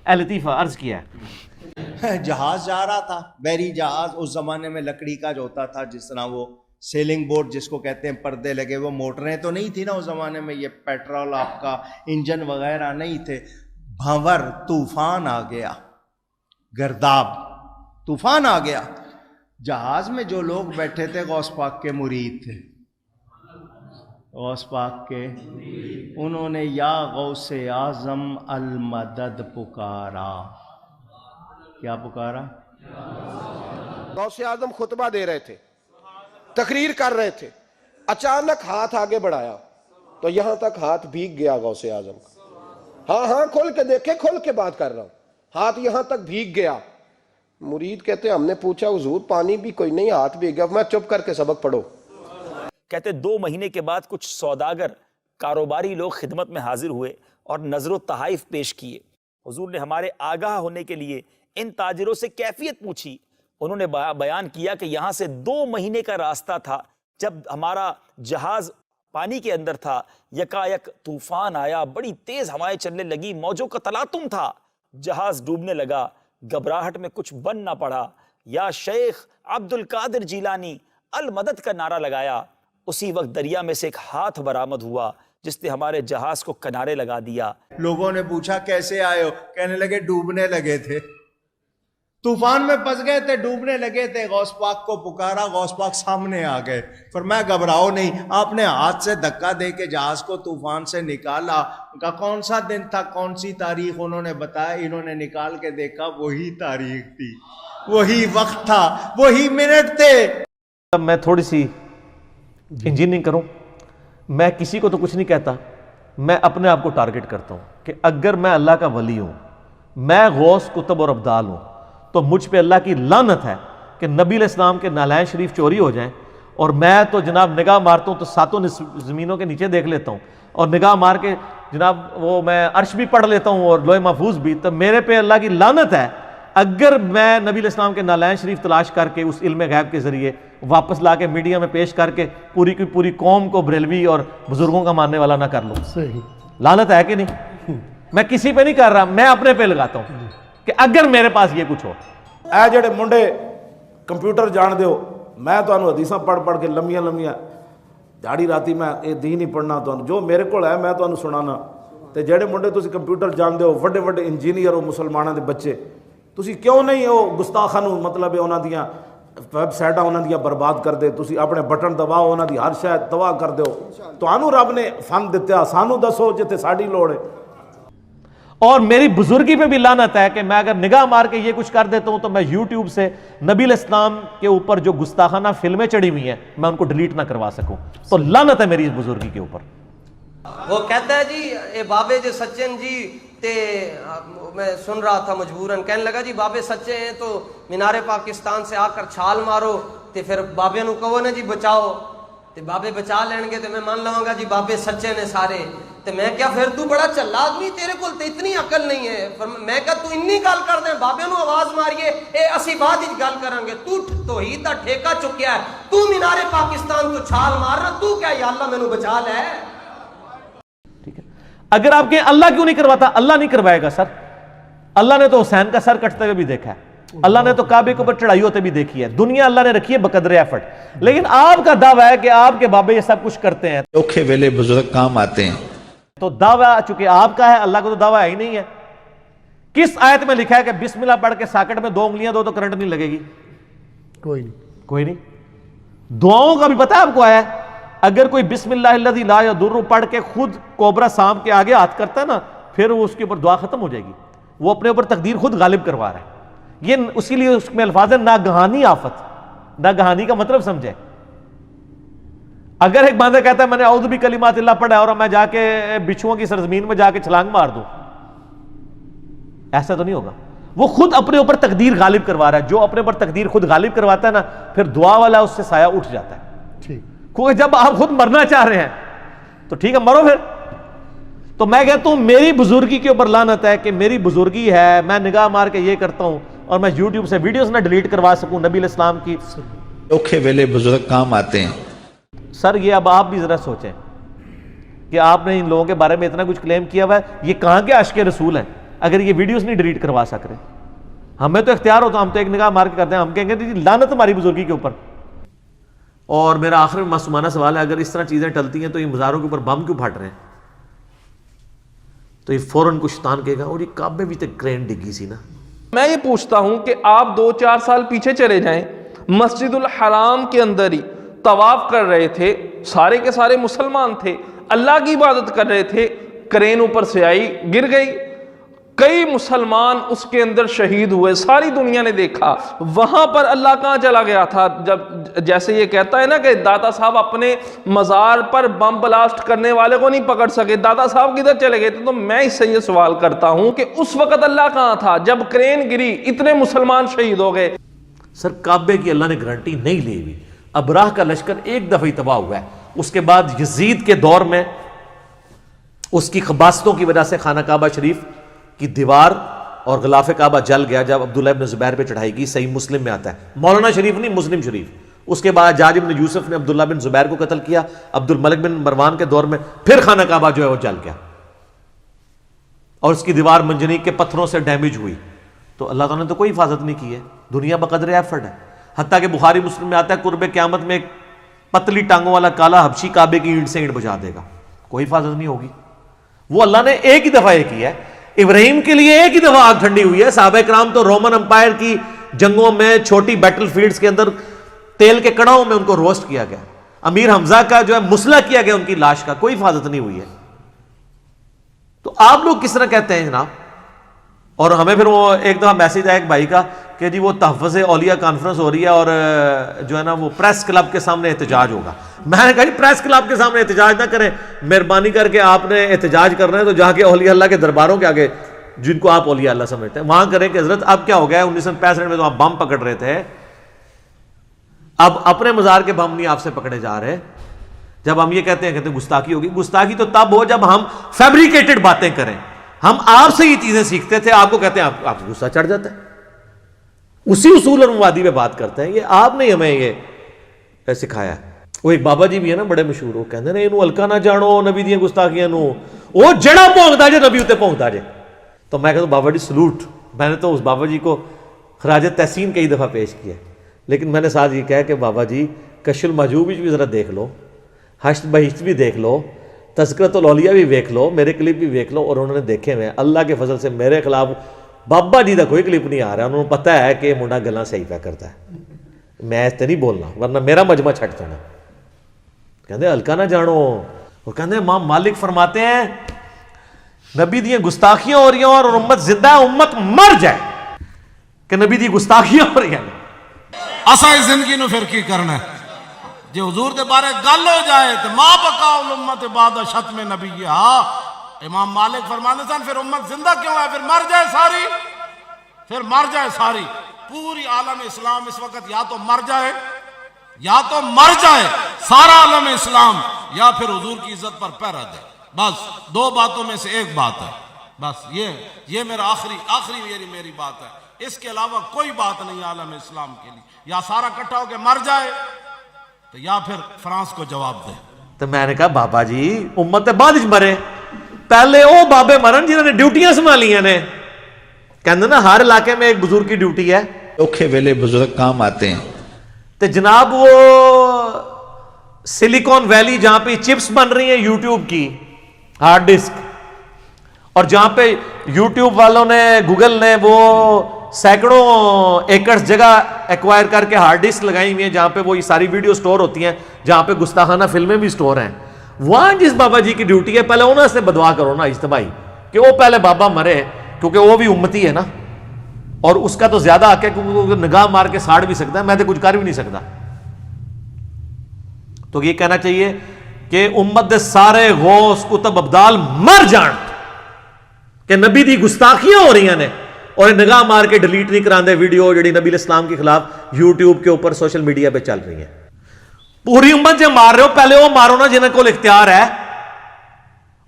لطیفہ عرض کیا ہے۔ جہاز جا رہا تھا، بحری جہاز، اس زمانے میں لکڑی کا جو ہوتا تھا، جس طرح وہ سیلنگ بورڈ جس کو کہتے ہیں، پردے لگے، وہ موٹریں تو نہیں تھی نا اس زمانے میں، یہ پیٹرول آپ کا انجن وغیرہ نہیں تھے۔ بھنور طوفان آ گیا، گرداب طوفان آ گیا۔ جہاز میں جو لوگ بیٹھے تھے غوث پاک کے مرید تھے، غوث پاک کے، انہوں نے یا غوث اعظم المدد پکارا۔ کیا پکارا؟ غوث اعظم خطبہ دے رہے تھے، تقریر کر رہے تھے، اچانک ہاتھ آگے بڑھایا تو یہاں تک ہاتھ بھیگ گیا غوث اعظم کا۔ ہاں کھول کے دیکھے، کھول کے بات کر رہا ہوں، ہاتھ یہاں تک بھیگ گیا۔ مرید کہتے ہم نے پوچھا حضور پانی بھی کوئی نہیں، ہاتھ بھیگ گیا۔ میں چپ کر کے سبق پڑھو۔ کہتے 2 مہینے کے بعد کچھ سوداگر کاروباری لوگ خدمت میں حاضر ہوئے اور نظر و تحائف پیش کیے۔ حضور نے ہمارے آگاہ ہونے کے لیے ان تاجروں سے کیفیت پوچھی۔ انہوں نے بیان کیا کہ یہاں سے 2 مہینے کا راستہ تھا، جب ہمارا جہاز پانی کے اندر تھا، یکایک طوفان آیا، بڑی تیز ہوائیں چلنے لگی، موجوں کا تلاطم تھا، جہاز ڈوبنے لگا۔ گھبراہٹ میں کچھ بن نہ پڑا، یا شیخ عبد القادر جیلانی المدد کا نعرہ لگایا۔ اسی وقت دریا میں سے ایک ہاتھ برآمد ہوا جس نے ہمارے جہاز کو کنارے لگا دیا۔ لوگوں نے پوچھا کیسے آئے ہو؟ کہنے لگے ڈوبنے لگے تھے، طوفان میں پھنس گئے تھے، ڈوبنے لگے تھے، غوث پاک کو پکارا، غوث پاک سامنے آ گئے، فرمایا گھبراؤ نہیں۔ آپ نے ہاتھ سے دھکا دے کے جہاز کو طوفان سے نکالا۔ کہا کون سا دن تھا، کون سی تاریخ؟ انہوں نے بتایا، انہوں نے نکال کے دیکھا، وہی تاریخ تھی، وہی وقت تھا، وہی منٹ تھے۔ اب میں تھوڑی سی انجینئرنگ کروں، میں کسی کو تو کچھ نہیں کہتا، میں اپنے آپ کو ٹارگٹ کرتا ہوں کہ اگر میں اللہ کا ولی ہوں، میں غوث کتب اور ابدال ہوں، تو مجھ پہ اللہ کی لعنت ہے کہ نبی علیہ السلام کے نالین شریف چوری ہو جائیں، اور میں تو جناب نگاہ مارتا ہوں تو 7 زمینوں کے نیچے دیکھ لیتا ہوں، اور نگاہ مار کے جناب وہ میں عرش بھی پڑھ لیتا ہوں اور لوح محفوظ بھی، تو میرے پہ اللہ کی لعنت ہے اگر میں نبی علیہ السلام کے نالین شریف تلاش کر کے اس علم غیب کے ذریعے واپس لا کے میڈیا میں پیش کر کے پوری کی پوری قوم کو بریلوی اور بزرگوں کا ماننے والا نہ کر لوں۔ لعنت ہے کہ نہیں؟ میں کسی پہ نہیں کر رہا، میں اپنے پہ لگاتا ہوں کہ اگر میرے پاس یہ کچھ ہو۔ اے جڑے منڈے کمپیوٹر جان دیو، میں تو حدیثاں پڑھ کے لمیاں دھاڑی راتی میں یہ دین ہی پڑھنا، تو جو میرے کو ہے میں تو سنانا۔ تے جڑے منڈے تسی کمپیوٹر جان دیو، وڈے وڈے انجینئر ہو مسلمانوں دے بچے، تسی کیوں نہیں ہو گستاخاں نو مطلب ہے انہاں دیاں ویب سائٹاں انہاں دیاں برباد کر دے، تسی اپنے بٹن دباؤ انہاں دی ہر شے تباہ کر دیو۔ تانوں رب نے فن دتا، سانوں دسو جتے ساڈی لوڑ ہے۔ اور میری بزرگی پہ بھی لعنت ہے کہ میں اگر نگاہ مار کے یہ کچھ کر دیتا ہوں تو میں یوٹیوب سے نبی علیہ السلام کے اوپر جو گستاخانہ فلمیں چڑھی ہوئی ہیں میں ان کو ڈیلیٹ نہ کروا سکوں، تو لعنت ہے میری اس بزرگی کے اوپر۔ وہ کہتا ہے جی اے بابے جو سچے جی، تے میں سن رہا تھا مجبوراً، کہنے لگا جی بابے سچے ہیں تو مینار پاکستان سے آ کر چھال مارو، تے پھر بابے نو کہو نا جی بچاؤ، تے بابے بچا لین گے، تے میں مان لواں گا جی بابے سچے نے سارے، تے میں کیا پھر تو بڑا چلا آدمی، تیرے کول تے اتنی عقل نہیں ہے۔ میں کہا تو انی گل کر دیں، بابے نو آواز ماریے، اے اسی بعد ہی گل کریں گے، تو توحید دا ٹھیکہ چکیا ہے، تو مینار پاکستان تو چھال مار رہا، تو کیا یا اللہ مینوں بچا لے۔ ٹھیک ہے، اگر آپ کہیں اللہ کیوں نہیں کرواتا، اللہ نہیں کروائے گا سر۔ اللہ نے تو حسین کا سر کٹتے ہوئے بھی دیکھا ہے، اللہ نے تو کعبے کے اوپر چڑھائی ہوتے بھی دیکھی ہے، دنیا اللہ نے رکھی ہے بقدر ایفرٹ، لیکن آپ کا دعویٰ ہے کہ آپ کے بابے یہ سب کچھ کرتے ہیں، اوکھے ویلے بزرگ کام آتے ہیں، تو دعویٰ چونکہ آپ کا ہے، اللہ کا تو دعویٰ ہے ہی نہیں ہے۔ کس آیت میں لکھا ہے کہ بسم اللہ پڑھ کے ساکٹ میں 2 انگلیاں دو تو کرنٹ نہیں لگے گی؟ کوئی نہیں۔ دعاؤں کا بھی پتہ ہے آپ کو آیا ہے، اگر کوئی بسم اللہ الذی لا یضر پڑھ کے خود کوبرا سانپ کے آگے ہاتھ کرتا ہے نا، پھر وہ اس کے اوپر دعا ختم ہو جائے گی، وہ اپنے اوپر تقدیر خود غالب کروا رہا ہے۔ یہ اسی لیے اس میں الفاظ ہے ناگہانی آفت، ناگہانی کا مطلب سمجھے۔ اگر ایک بندہ کہتا ہے میں نے اعوذ بکلمات اللہ پڑھا اور میں جا کے بچھوؤں کی سرزمین میں جا کے چھلانگ مار دوں، ایسا تو نہیں ہوگا، وہ خود اپنے اوپر تقدیر غالب کروا رہا ہے۔ جو اپنے اوپر تقدیر خود غالب کرواتا ہے نا، پھر دعا والا اس سے سایہ اٹھ جاتا ہے، کیونکہ جب آپ خود مرنا چاہ رہے ہیں تو ٹھیک ہے مرو پھر۔ تو میں کہتا ہوں میری بزرگی کے اوپر لعنت ہے کہ میری بزرگی ہے، میں نگاہ مار کے یہ کرتا ہوں اور میں یوٹیوب سے ویڈیوز نہ ڈیلیٹ کروا سکوں نبی علیہ السلام کی۔ اوکھے ویلے بزرگ کام آتے ہیں۔ سر یہ اب آپ بھی ذرا سوچیں کہ آپ نے ان لوگوں کے بارے میں اتنا کچھ کلیم کیا ہوا ہے، یہ کہاں کے عاشق رسول ہیں؟ اگر یہ ویڈیوز نہیں ڈیلیٹ کروا سک رہے. ہمیں تو اختیار ہوتا, ہم تو ایک نگاہ مار کے کرتے ہیں, ہم کہیں گے جی لعنت ہماری بزرگی کے اوپر. اور میرا آخر میں معصومانہ سوال ہے, اگر اس طرح چیزیں ٹلتی ہیں تو یہ مزاروں کے اوپر بم کیوں پھٹ رہے ہیں؟ تو یہ فوراً کچھ شیطان کہے گا اور یہ کعبے بھی تک کرین ڈگی سی نا. میں یہ پوچھتا ہوں کہ آپ 2-4 سال پیچھے چلے جائیں, مسجد الحرام کے اندر ہی طواف کر رہے تھے, سارے کے سارے مسلمان تھے, اللہ کی عبادت کر رہے تھے, کرین اوپر سے آئی, گر گئی, کئی مسلمان اس کے اندر شہید ہوئے, ساری دنیا نے دیکھا. وہاں پر اللہ کہاں چلا گیا تھا؟ جب جیسے یہ کہتا ہے نا کہ داتا صاحب اپنے مزار پر بم بلاسٹ کرنے والے کو نہیں پکڑ سکے, داتا صاحب کدھر چلے گئے تھے؟ تو میں اس سے یہ سوال کرتا ہوں کہ اس وقت اللہ کہاں تھا جب کرین گری, اتنے مسلمان شہید ہو گئے؟ سر کعبے کی اللہ نے گارنٹی نہیں لی ہوئی. ابراہ کا لشکر ایک دفعہ ہی تباہ ہوا ہے, اس کے بعد یزید کے دور میں اس کی خباستوں کی وجہ سے خانہ کعبہ شریف کی دیوار اور غلاف کعبہ جل گیا جب عبداللہ ابن زبیر پہ چڑھائی کی. صحیح مسلم میں آتا ہے, مولانا شریف نہیں, مسلم شریف. اس کے بعد حجاج بن یوسف نے عبداللہ بن زبیر کو قتل کیا, عبد الملک بن مروان کے دور میں پھر خانہ کعبہ جو ہے وہ جل گیا اور اس کی دیوار منجنیق کے پتھروں سے ڈیمیج ہوئی. تو اللہ تعالیٰ نے تو کوئی حفاظت نہیں کی ہے, دنیا بقدر ایفرٹ ہے. حتیٰ کہ بخاری مسلم میں آتا ہے قرب قیامت میں ایک پتلی ٹانگوں والا کالا حبشی کعبے کی اینٹ سے اینٹ بجا دے گا, کوئی حفاظت نہیں ہوگی. وہ اللہ نے ایک ہی دفعہ یہ کی ہے. ابراہیم کے لیے ایک ہی دفعہ آگ ٹھنڈی ہوئی ہے. صحابہ کرام تو رومن امپائر کی جنگوں میں چھوٹی بیٹل فیلڈز کے اندر تیل کے کڑاؤں میں ان کو روسٹ کیا گیا. امیر حمزہ کا جو ہے مسلح کیا گیا ان کی لاش کا, کوئی حفاظت نہیں ہوئی ہے. تو آپ لوگ کس طرح کہتے ہیں جناب؟ اور ہمیں پھر وہ ایک دفعہ میسج آیا ایک بھائی کا کہ جی وہ تحفظ اولیاء کانفرنس ہو رہی ہے اور جو ہے نا وہ پریس کلب کے سامنے احتجاج ہوگا. میں نے کہا جی پریس کلب کے سامنے احتجاج نہ کریں, مہربانی کر کے آپ نے احتجاج کرنا ہے تو جا کے اولیاء اللہ کے درباروں کے آگے جن کو آپ اولیاء اللہ سمجھتے ہیں وہاں کریں کہ حضرت اب کیا ہو گیا ہے, 1965 میں تو آپ بم پکڑ رہے تھے, اب اپنے مزار کے بم نہیں آپ سے پکڑے جا رہے. جب ہم یہ کہتے ہیں گستاخی ہوگی, گستاخی تو تب ہو جب ہم فیبریکیٹڈ باتیں کریں. ہم آپ سے یہ چیزیں سیکھتے تھے, آپ کو کہتے ہیں آپ کو غصہ چڑھ جاتا ہے, اسی اصول اور مبادی پہ بات کرتے ہیں. یہ آپ نے ہمیں یہ سکھایا. وہ ایک بابا جی بھی ہے نا بڑے مشہور, وہ کہتے ہیں انہوں ہلکا نہ جانو نبی دیاں گستاخیاں نو, وہ جڑا پونکتا جے نبی اتنے پونکتا جے. تو میں کہتا ہوں بابا جی سلوٹ. میں نے تو اس بابا جی کو خراج تحسین کئی دفعہ پیش کیا, لیکن میں نے ساتھ یہ کہا کہ بابا جی کشف المحجوب بھی ذرا دیکھ لو, حشر بہشت بھی دیکھ لو, تذکرۃ الاولیاء بھی دیکھ لو, میرے کلپ بھی دیکھ لو. اور انہوں نے دیکھے ہوئے, اللہ کے فضل سے میرے خلاف بابا جی کا کوئی کلپ نہیں آ رہا. انہوں نے پتہ ہے کہ منڈا گلاں صحیح پہ کرتا ہے, میں ایسے نہیں بولنا ورنہ میرا مجمع چھٹ جانا. کہتے ہلکا نہ جانو. اور کہتے امام مالک فرماتے ہیں نبی دی گستاخیاں ہو رہی ہیں اور امت زندہ ہے, امت مر جائے کہ نبی دی گستاخیاں ہو رہی ہیں. اسا اس زندگی نو پھر کی کرنا ہے؟ جے حضور دے بارے گل ہو جائے تو ما بقا الامت بعد شتم نبی. امام مالک فرماتے سن پھر امت زندہ کیوں ہے؟ پھر مر جائے ساری, پھر مر جائے ساری. پوری عالم اسلام اس وقت یا تو مر جائے, یا تو مر جائے سارا عالم اسلام, یا پھر حضور کی عزت پر پہرا دے. بس دو باتوں میں سے ایک بات ہے. بس یہ میرا آخری میری بات ہے. اس کے علاوہ کوئی بات نہیں عالم اسلام کے لیے. یا سارا کٹھا ہو کے مر جائے تو یا پھر فرانس کو جواب دے. تو میں نے کہا بابا جی امت بعد مرے, پہلے وہ بابے مرن جنہوں نے ڈیوٹیاں سنبھالیاں نے. کہتے نا ہر علاقے میں ایک بزرگ کی ڈیوٹی ہے, اوکھے ویلے بزرگ کام آتے ہیں. تو جناب وہ سلیکون ویلی جہاں پہ چپس بن رہی ہیں یوٹیوب کی ہارڈ ڈسک, اور جہاں پہ یوٹیوب والوں نے گوگل نے وہ سینکڑوں ایکڑز جگہ ایکوائر کر کے ہارڈ ڈسک لگائی ہوئی ہیں جہاں پہ وہ یہ ساری ویڈیو سٹور ہوتی ہیں, جہاں پہ گستاخانہ فلمیں بھی سٹور ہیں, وہاں جس بابا جی کی ڈیوٹی ہے پہلے انہوں سے بدعا کرو نا اجتماعی کہ وہ پہلے بابا مرے, کیونکہ وہ بھی امتی ہے نا, اور اس کا تو زیادہ حق ہے کیونکہ وہ نگاہ مار کے ساڑ بھی سکتا ہے, میں تو کچھ کر بھی نہیں سکتا. تو یہ کہنا چاہیے کہ امت دے سارے غوث کتب ابدال مر جان کہ نبی دی گستاخیاں ہو رہی ہیں, اور نگاہ مار کے ڈیلیٹ نہیں کراندے ویڈیو جڑی نبی الاسلام کے خلاف یوٹیوب کے اوپر سوشل میڈیا پہ چل رہی ہیں. پوری امت جو مار رہے ہو پہلے وہ مارو نا جنہیں کو اختیار ہے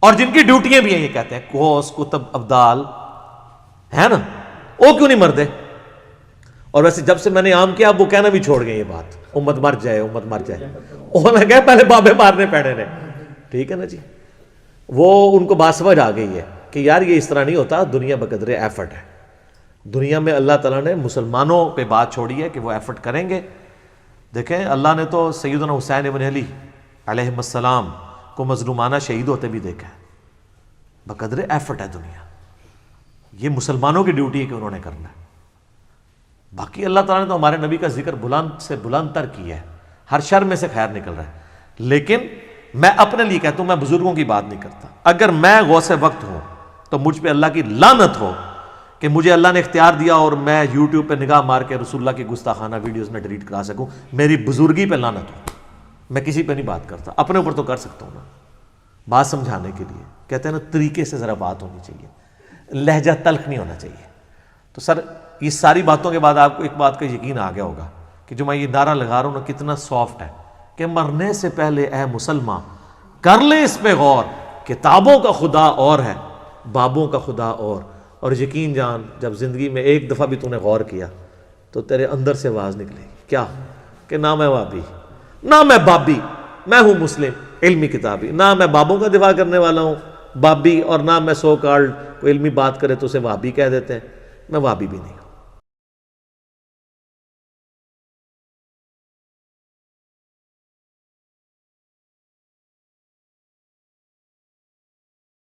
اور جن کی ڈیوٹیاں بھی ہیں. یہ کہتے ہیں غوث کتب ابدال ہے نا, وہ کیوں نہیں مردے؟ اور ویسے جب سے میں نے عام کیا اب وہ کہنا بھی چھوڑ گئے یہ بات, امت مر جائے امت مر جائے. وہ نے کہا پہلے بابے مارنے پڑے نے. ٹھیک ہے نا جی, وہ ان کو بات سمجھ آ گئی ہے کہ یار یہ اس طرح نہیں ہوتا, دنیا بقدر ایفرٹ ہے. دنیا میں اللہ تعالیٰ نے مسلمانوں پہ بات چھوڑی ہے کہ وہ ایفرٹ کریں گے. دیکھیں اللہ نے تو سیدنا حسین ابن علی علیہ السلام کو مظلومانہ شہید ہوتے بھی دیکھا ہے. بقدر ایفرٹ ہے دنیا. یہ مسلمانوں کی ڈیوٹی ہے کہ انہوں نے کرنا ہے. باقی اللہ تعالیٰ نے تو ہمارے نبی کا ذکر بلند سے بلند تر کیا ہے, ہر شر میں سے خیر نکل رہا ہے. لیکن میں اپنے لیے کہتا ہوں, میں بزرگوں کی بات نہیں کرتا. اگر میں غوث وقت ہوں تو مجھ پہ اللہ کی لعنت ہو کہ مجھے اللہ نے اختیار دیا اور میں یوٹیوب پہ نگاہ مار کے رسول اللہ کی گستاخانہ ویڈیوز میں ڈیلیٹ کرا سکوں. میری بزرگی پہ لعنت ہو. میں کسی پہ نہیں بات کرتا, اپنے اوپر تو کر سکتا ہوں نا, بات سمجھانے کے لیے. کہتے ہیں نا طریقے سے ذرا بات ہونی چاہیے, لہجہ تلخ نہیں ہونا چاہیے. تو سر یہ ساری باتوں کے بعد آپ کو ایک بات کا یقین آ گیا ہوگا کہ جو میں یہ نعرہ لگا رہا ہوں نا کتنا سافٹ ہے, کہ مرنے سے پہلے اے مسلمان کر لے اس پہ غور, کتابوں کا خدا اور ہے, بابوں کا خدا اور یقین جان جب زندگی میں ایک دفعہ بھی تو نے غور کیا تو تیرے اندر سے آواز نکلے گی, کیا کہ نہ میں وابی, نہ میں بابی, میں ہوں مسلم علمی کتابی, نہ میں بابوں کا دفاع کرنے والا ہوں بابی, اور نہ میں سو کالڈ کوئی علمی بات کرے تو اسے وابی کہہ دیتے ہیں. میں وابی بھی نہیں ہوں.